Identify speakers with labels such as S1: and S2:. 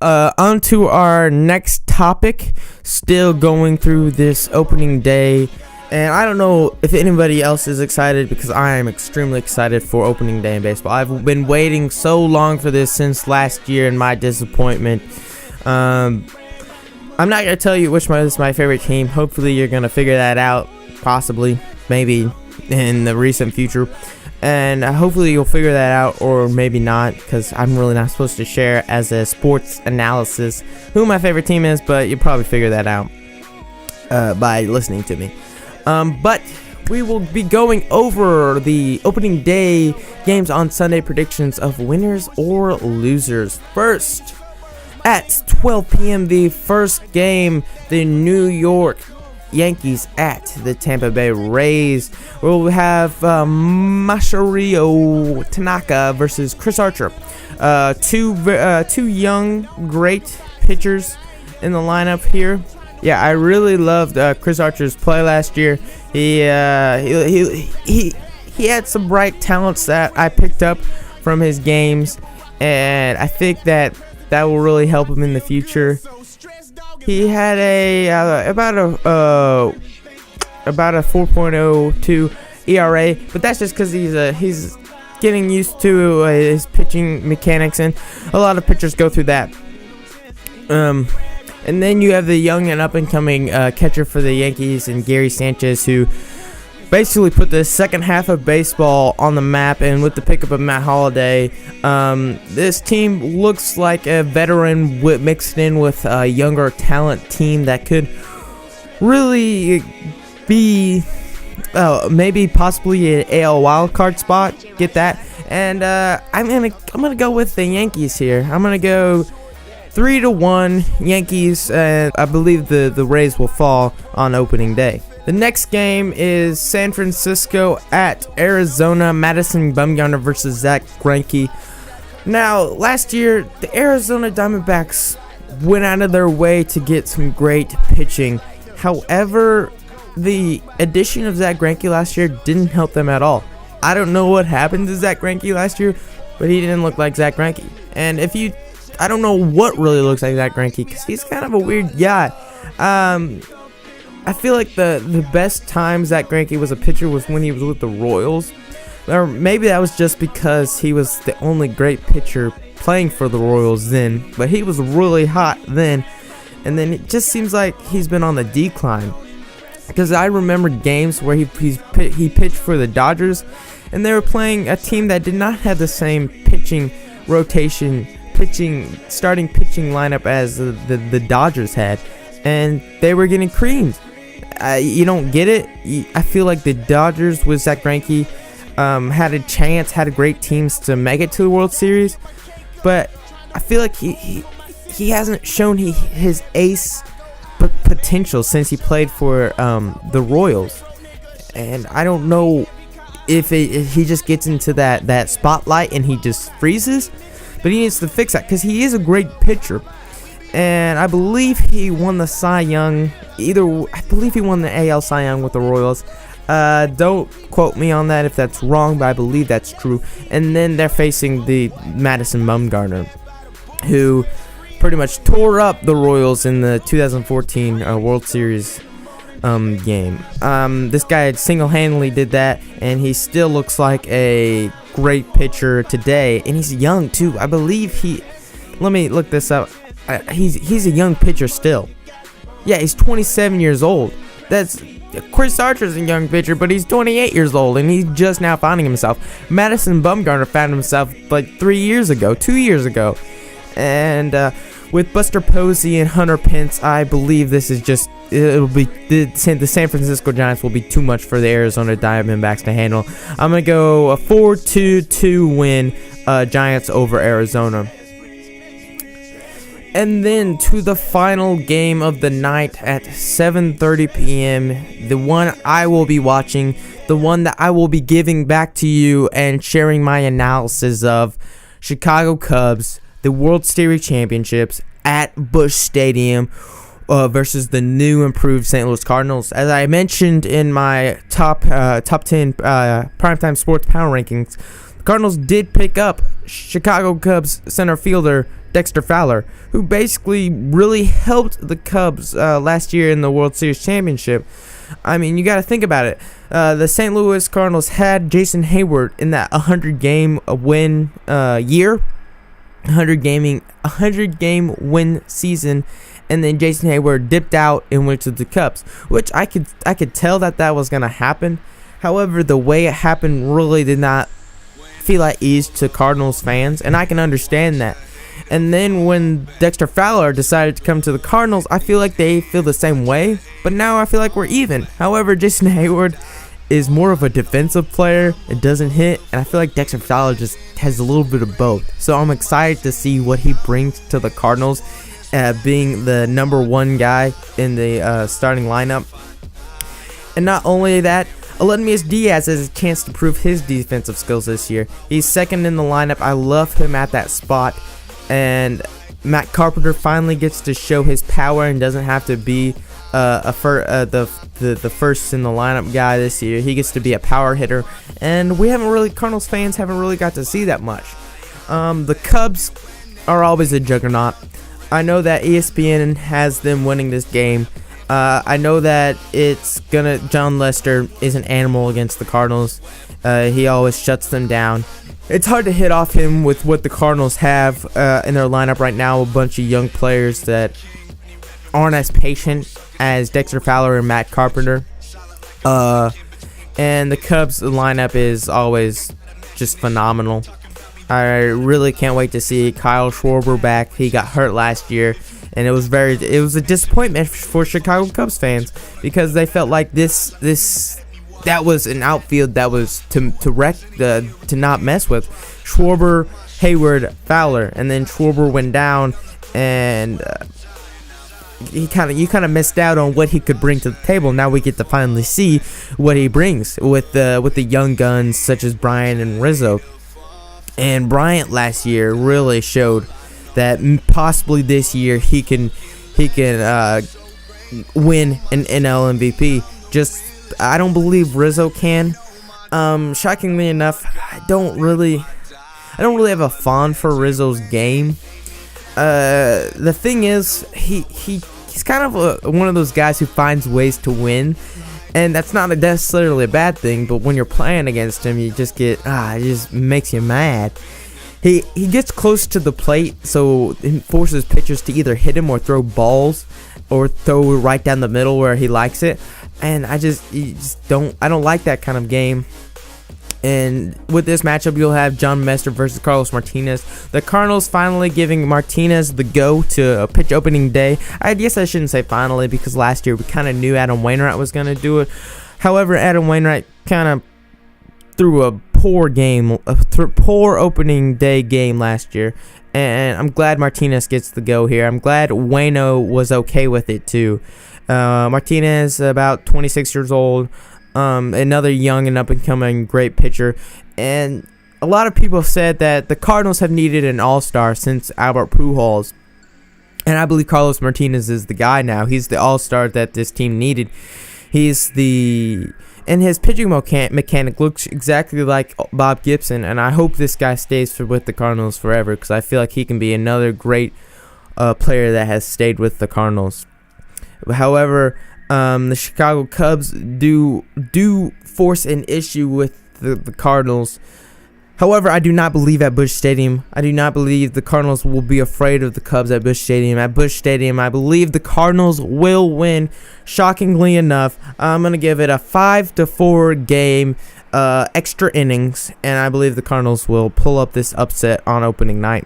S1: on to our next topic. Still going through this opening day. And I don't know if anybody else is excited, because I am extremely excited for opening day in baseball. I've been waiting so long for this since last year and my disappointment. I'm not going to tell you which one is my favorite team. Hopefully you're going to figure that out, possibly, maybe, in the recent future. And hopefully you'll figure that out, or maybe not, because I'm really not supposed to share as a sports analysis who my favorite team is, but you'll probably figure that out by listening to me. But we will be going over the opening day games on Sunday, predictions of winners or losers. First, at 12 p.m., the first game, the New York Yankees at the Tampa Bay Rays. We'll have Masahiro Tanaka versus Chris Archer. Two young, great pitchers in the lineup here. Yeah, I really loved Chris Archer's play last year. He had some bright talents that I picked up from his games, and I think that will really help him in the future. He had about a 4.02 ERA, but that's just because he's getting used to his pitching mechanics, and a lot of pitchers go through that. And then you have the young and up-and-coming catcher for the Yankees, and Gary Sanchez, who basically put the second half of baseball on the map. And with the pickup of Matt Holliday, this team looks like a veteran mixed in with a younger talent team that could really be maybe possibly an AL wildcard spot. Get that? And I'm gonna go with the Yankees here. I'm gonna go 3-1 Yankees, and I believe the Rays will fall on opening day. The next game is San Francisco at Arizona. Madison Bumgarner versus Zach Greinke. Now, last year, the Arizona Diamondbacks went out of their way to get some great pitching. However, the addition of Zach Greinke last year didn't help them at all. I don't know what happened to Zach Greinke last year, but he didn't look like Zach Greinke. And I don't know what really looks like Zach Greinke, because he's kind of a weird guy. I feel like the best time Zach Greinke was a pitcher was when he was with the Royals. Or maybe that was just because he was the only great pitcher playing for the Royals then. But he was really hot then. And then it just seems like he's been on the decline. Because I remember games where he pitched for the Dodgers, and they were playing a team that did not have the same pitching rotation, starting pitching lineup as the Dodgers had, and they were getting creamed. You don't get it. I feel like the Dodgers with Zach Greinke had a chance, had great teams to make it to the World Series, but I feel like he hasn't shown his ace potential since he played for the Royals, and I don't know if he just gets into that spotlight and he just freezes. But he needs to fix that, because he is a great pitcher. And I believe he won the Cy Young. I believe he won the AL Cy Young with the Royals. Don't quote me on that if that's wrong, but I believe that's true. And then they're facing the Madison Bumgarner, who pretty much tore up the Royals in the 2014 World Series game. This guy single-handedly did that, and he still looks like a great pitcher today, and he's young too. I believe let me look this up. He's a young pitcher still. Yeah, he's 27 years old. That's Chris Archer's a young pitcher, but he's 28 years old, and he's just now finding himself. Madison Bumgarner found himself like 2 years ago, and with Buster Posey and Hunter Pence, I believe this is just, it'll be, the San Francisco Giants will be too much for the Arizona Diamondbacks to handle. I'm going to go a 4-2 win, Giants over Arizona. And then to the final game of the night at 7:30 p.m., the one I will be watching, the one that I will be giving back to you and sharing my analysis of. Chicago Cubs, the World Series championships at Busch Stadium versus the new improved St. Louis Cardinals. As I mentioned in my top 10 primetime sports power rankings, the Cardinals did pick up Chicago Cubs center fielder Dexter Fowler, who basically really helped the Cubs last year in the World Series championship. I mean, you got to think about it. The St. Louis Cardinals had Jason Hayward in that 100-game win year, 100-game win season, and then Jason Hayward dipped out and went to the Cubs, which I could tell that was gonna happen. However, the way it happened really did not feel at ease to Cardinals fans, and I can understand that. And then when Dexter Fowler decided to come to the Cardinals, I feel like they feel the same way, but now I feel like we're even. However, Jason Hayward is more of a defensive player. It doesn't hit, and I feel like Dexter Fowler just has a little bit of both. So I'm excited to see what he brings to the Cardinals, being the number one guy in the starting lineup. And not only that, Aledmys Diaz has a chance to prove his defensive skills this year. He's second in the lineup. I love him at that spot. And Matt Carpenter finally gets to show his power and doesn't have to be the first in the lineup guy this year. He gets to be a power hitter, and Cardinals fans haven't really got to see that much. The Cubs are always a juggernaut. I know that ESPN has them winning this game. I know that John Lester is an animal against the Cardinals. He always shuts them down. It's hard to hit off him with what the Cardinals have in their lineup right now, a bunch of young players that aren't as patient as Dexter Fowler and Matt Carpenter. And the Cubs lineup is always just phenomenal. I really can't wait to see Kyle Schwarber back. He got hurt last year, and it was a disappointment for Chicago Cubs fans because they felt like that was an outfield that was to not mess with. Schwarber, Hayward, Fowler, and then Schwarber went down, and you kind of missed out on what he could bring to the table. Now we get to finally see what he brings with the young guns such as Bryant and Rizzo. And Bryant last year really showed that possibly this year he can win an NL MVP. I don't believe Rizzo can. Shockingly enough, I don't really have a fond for Rizzo's game. The thing is, he's kind of one of those guys who finds ways to win, and that's not necessarily a bad thing. But when you're playing against him, you just it just makes you mad. He gets close to the plate, so it forces pitchers to either hit him or throw balls, or throw right down the middle where he likes it. And I don't like that kind of game. And with this matchup, you'll have John Mester versus Carlos Martinez. The Cardinals finally giving Martinez the go to pitch opening day. I guess I shouldn't say finally, because last year we kind of knew Adam Wainwright was going to do it. However, Adam Wainwright kind of threw a poor opening day game last year. And I'm glad Martinez gets the go here. I'm glad Waino was okay with it too. Martinez, about 26 years old. Another young and up-and-coming great pitcher, and a lot of people said that the Cardinals have needed an all-star since Albert Pujols, and I believe Carlos Martinez is the guy now. He's the all-star that this team needed. And his pitching mechanic looks exactly like Bob Gibson, and I hope this guy stays with the Cardinals forever, because I feel like he can be another great player that has stayed with the Cardinals. However, the Chicago Cubs do force an issue with the Cardinals. However, I do not believe at Busch Stadium. I do not believe the Cardinals will be afraid of the Cubs at Busch Stadium. At Busch Stadium, I believe the Cardinals will win. Shockingly enough, I'm going to give it a 5-4 game, extra innings, and I believe the Cardinals will pull up this upset on opening night.